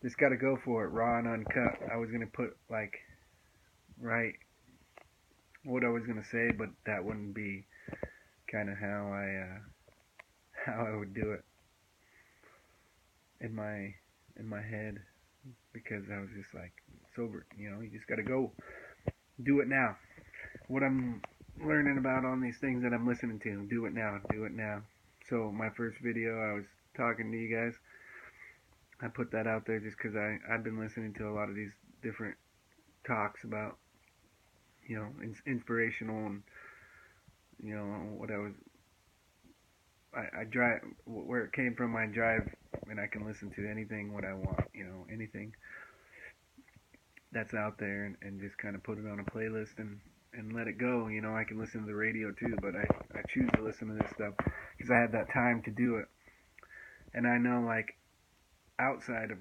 Just gotta go for it, raw and uncut. I was gonna put like right what I was gonna say, but that wouldn't be kind of how I would do it in my head because I was just like sober. You just gotta go do it now. What I'm learning about on these things that I'm listening to, do it now, do it now. So my first video, I was talking to you guys. I put that out there just because I've been listening to a lot of these different talks about inspirational and what I drive where it came from. I drive and I can listen to anything what I want, anything that's out there, and just kind of put it on a playlist and let it go. I can listen to the radio too, but I choose to listen to this stuff because I have that time to do it. And I know, like, outside of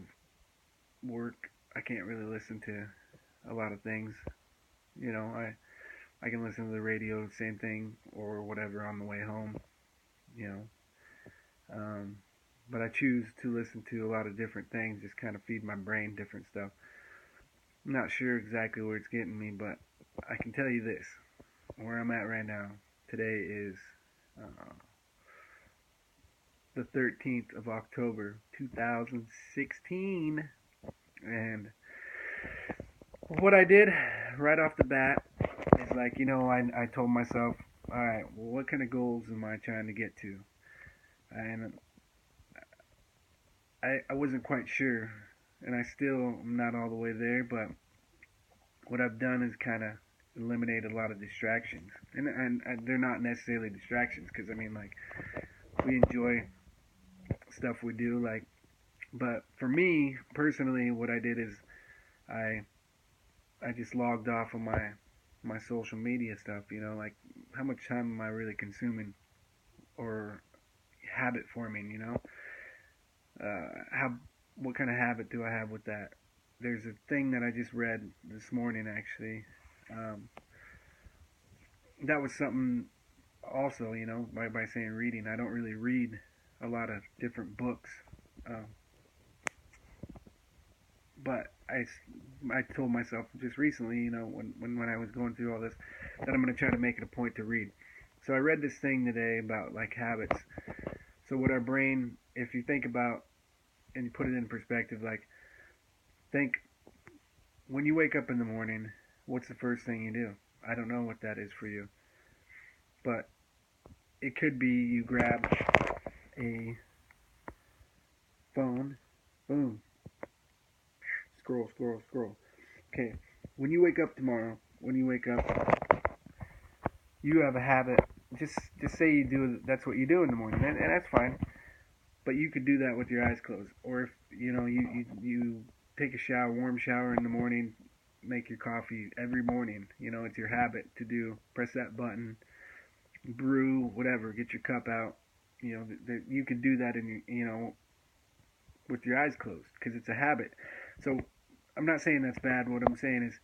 work, I can't really listen to a lot of things. I can listen to the radio, same thing, or whatever on the way home. You know, but I choose to listen to a lot of different things, just kind of feed my brain different stuff. I'm not sure exactly where it's getting me, but I can tell you this: where I'm at right now. Today is the 13th of October, 2016, and what I did right off the bat is like, I told myself, all right, well, what kind of goals am I trying to get to? And I wasn't quite sure, and I still am not all the way there, but what I've done is kind of eliminate a lot of distractions, and they're not necessarily distractions, because I mean, like, we enjoy stuff we do, like, but for me personally, what I did is I just logged off of my social media stuff, like, how much time am I really consuming or habit forming, how what kind of habit do I have with that? There's a thing that I just read this morning, actually. That was something also, by saying reading. I don't really read a lot of different books, but I told myself just recently, when I was going through all this, that I'm going to try to make it a point to read. So I read this thing today about, like, habits. So what our brain, if you think about and you put it in perspective, like, think when you wake up in the morning, what's the first thing you do? I don't know what that is for you, but it could be you grab a phone, boom, scroll, scroll, scroll. Okay, when you wake up tomorrow, you have a habit. Just say you do. That's what you do in the morning, and that's fine. But you could do that with your eyes closed, or if you take a shower, warm shower in the morning, make your coffee every morning. It's your habit to do. Press that button, brew, whatever. Get your cup out. You could do that in your, with your eyes closed, because it's a habit. So I'm not saying that's bad. What I'm saying is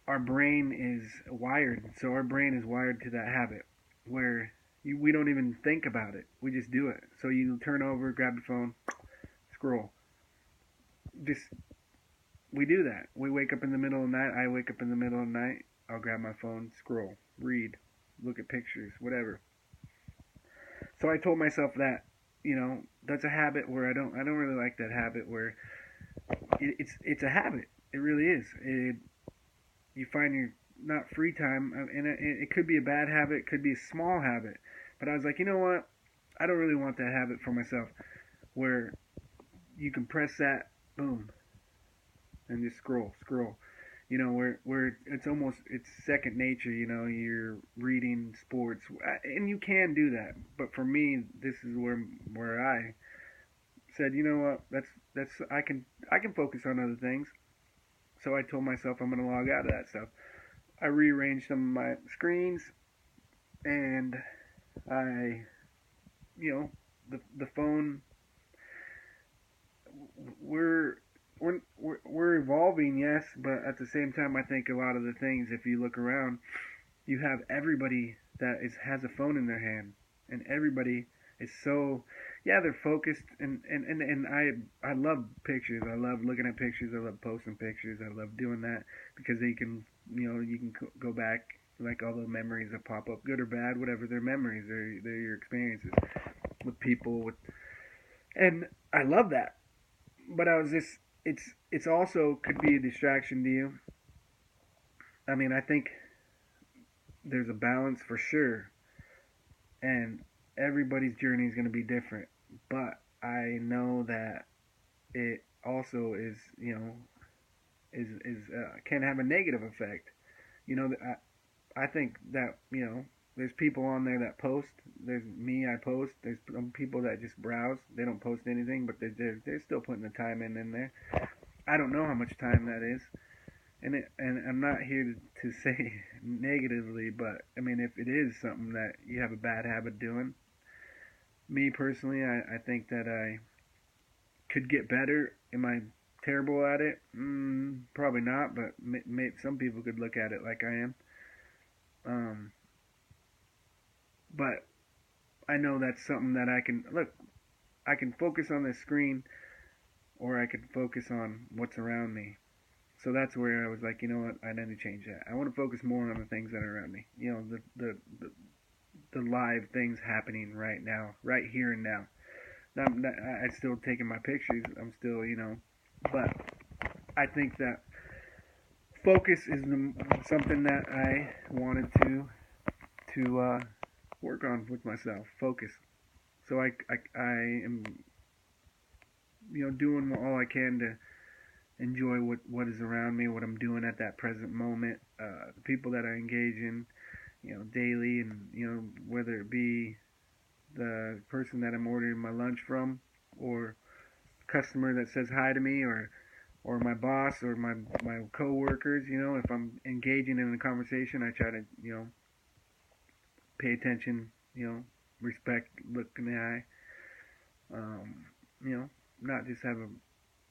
our brain is wired. So our brain is wired to that habit where we don't even think about it. We just do it. So you turn over, grab your phone, scroll. Just, we do that. We wake up in the middle of the night. I wake up in the middle of the night. I'll grab my phone, scroll, read, look at pictures, whatever. So I told myself that, that's a habit where I don't really like that habit where it's a habit. It really is. You find your not free time, and it could be a bad habit, it could be a small habit. But I was like, you know what? I don't really want that habit for myself, where you can press that, boom, and just scroll. Where it's second nature. You're reading sports, and you can do that. But for me, this is where I said, you know what? That's I can focus on other things. So I told myself I'm gonna log out of that stuff. I rearranged some of my screens, and I, the phone. We're evolving, yes, but at the same time, I think a lot of the things, if you look around, you have everybody that has a phone in their hand, and everybody is so, yeah, they're focused, and I love pictures. I love looking at pictures. I love posting pictures. I love doing that because they can, you can go back, like all the memories that pop up, good or bad, whatever. They're memories. They're your experiences with people, with, and I love that. But I was just, it's also could be a distraction to you. I mean, I think there's a balance for sure, and everybody's journey is going to be different. But I know that it also is, can have a negative effect. You know, I think that, there's people on there that post. There's me, I post. There's some people that just browse. They don't post anything, but they're still putting the time in there. I don't know how much time that is, and I'm not here to say negatively, but I mean, if it is something that you have a bad habit doing, me personally, I think that I could get better. Am I terrible at it? Probably not, but some people could look at it like I am. Um, but I know that's something that I can look. I can focus on the screen, or I can focus on what's around me. So that's where I was like, you know what, I need to change that. I want to focus more on the things that are around me. The live things happening right now, right here and now. I'm still taking my pictures. I'm still, but I think that focus is something that I wanted to work on with myself. Focus. So I am, doing all I can to enjoy what is around me, what I'm doing at that present moment, the people that I engage in, daily, and whether it be the person that I'm ordering my lunch from, or customer that says hi to me, or my boss, or my coworkers. If I'm engaging in a conversation, I try to pay attention, respect, look in the eye, um, not just have a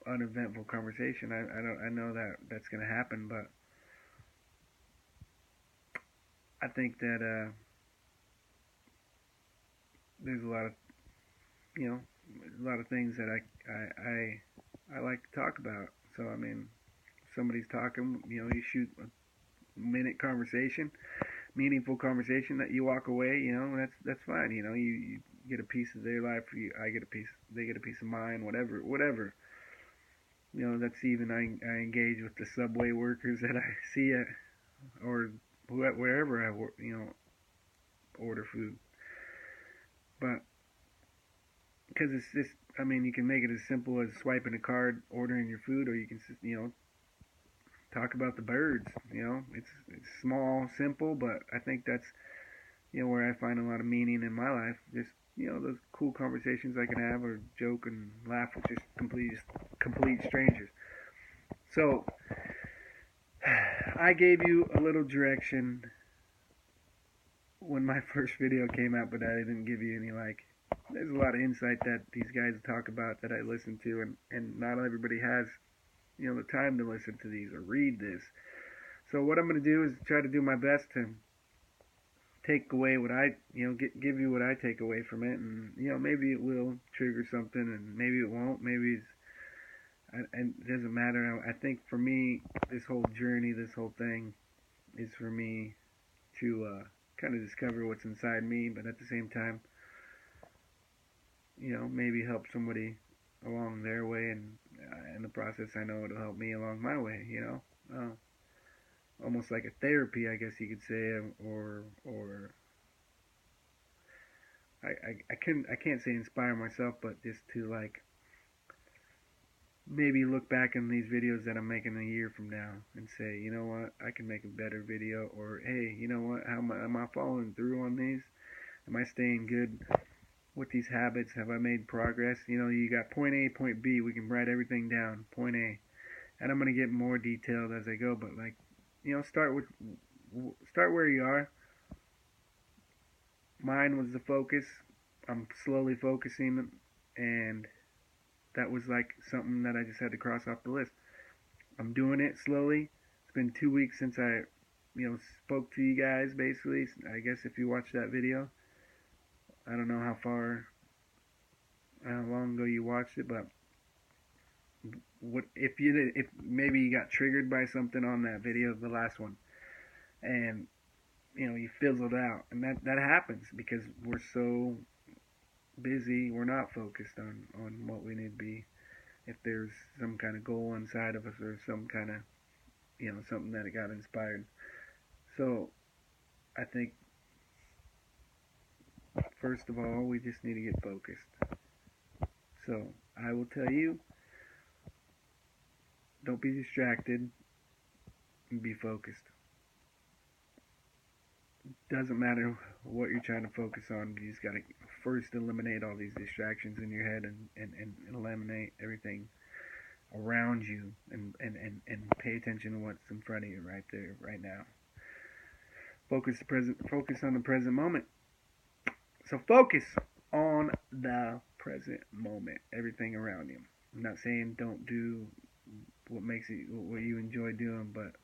uneventful conversation. I know that that's going to happen, but I think that there's you know a lot of things that I like to talk about. So I mean, if somebody's talking, you shoot a minute conversation, meaningful conversation that you walk away, that's fine. You get a piece of their life, I get a piece, they get a piece of mine, whatever. That's even I engage with the subway workers that I see at, or wherever I work, order food. But because it's just, I mean, you can make it as simple as swiping a card, ordering your food, or you can, talk about the birds. It's small, simple, but I think that's where I find a lot of meaning in my life. Just those cool conversations I can have, or joke and laugh with just complete strangers. So I gave you a little direction when my first video came out, but I didn't give you any, like, there's a lot of insight that these guys talk about that I listen to, and not everybody has, the time to listen to these or read this. So what I'm going to do is try to do my best to take away what I, give you what I take away from it, and, maybe it will trigger something, and maybe it won't, maybe it's, and it doesn't matter. I think for me, this whole journey, this whole thing, is for me to kind of discover what's inside me, but at the same time, maybe help somebody along their way, and in the process, I know it'll help me along my way. Almost like a therapy, I guess you could say, or I can't say inspire myself, but just to, like, maybe look back in these videos that I'm making a year from now and say, you know what, I can make a better video, or hey, you know what, how am I following through on these? Am I staying good with these habits? Have I made progress? You got point A, point B. We can write everything down. Point A, and I'm gonna get more detailed as I go. But, like, start where you are. Mine was the focus. I'm slowly focusing, and that was like something that I just had to cross off the list. I'm doing it slowly. It's been 2 weeks since I, spoke to you guys, basically. I guess if you watched that video, I don't know how far how long ago you watched it, but what if maybe you got triggered by something on that video, the last one, and you fizzled out, and that happens because we're so busy, we're not focused on what we need to be. If there's some kind of goal inside of us or some kind of something that got inspired. So I think first of all we just need to get focused. So I will tell you, don't be distracted and be focused. Doesn't matter what you're trying to focus on, you just gotta first eliminate all these distractions in your head and eliminate everything around you and pay attention to what's in front of you right there, right now. Focus on the present moment. So focus on the present moment, everything around you. I'm not saying don't do what you enjoy doing, but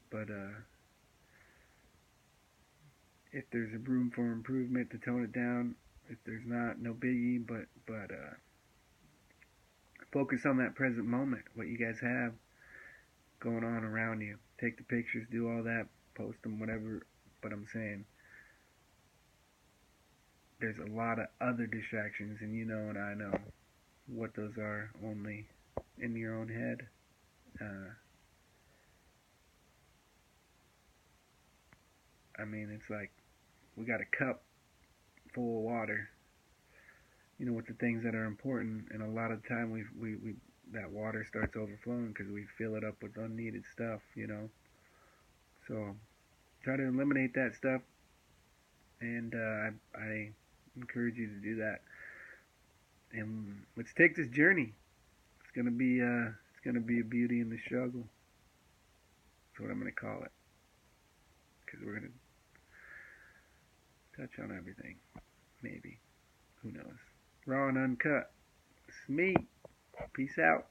if there's a room for improvement, to tone it down. If there's not, no biggie, but focus on that present moment, what you guys have going on around you. Take the pictures, do all that, post them, whatever. But I'm saying there's a lot of other distractions, and you know and I know what those are, only in your own head. I mean, it's like we got a cup full of water, with the things that are important, and a lot of the time we that water starts overflowing because we fill it up with unneeded stuff, So try to eliminate that stuff, and I encourage you to do that. And let's take this journey. It's gonna be a beauty in the struggle. That's what I'm gonna call it, because we're gonna touch on everything. Maybe, who knows? Raw and uncut. It's me. Peace out.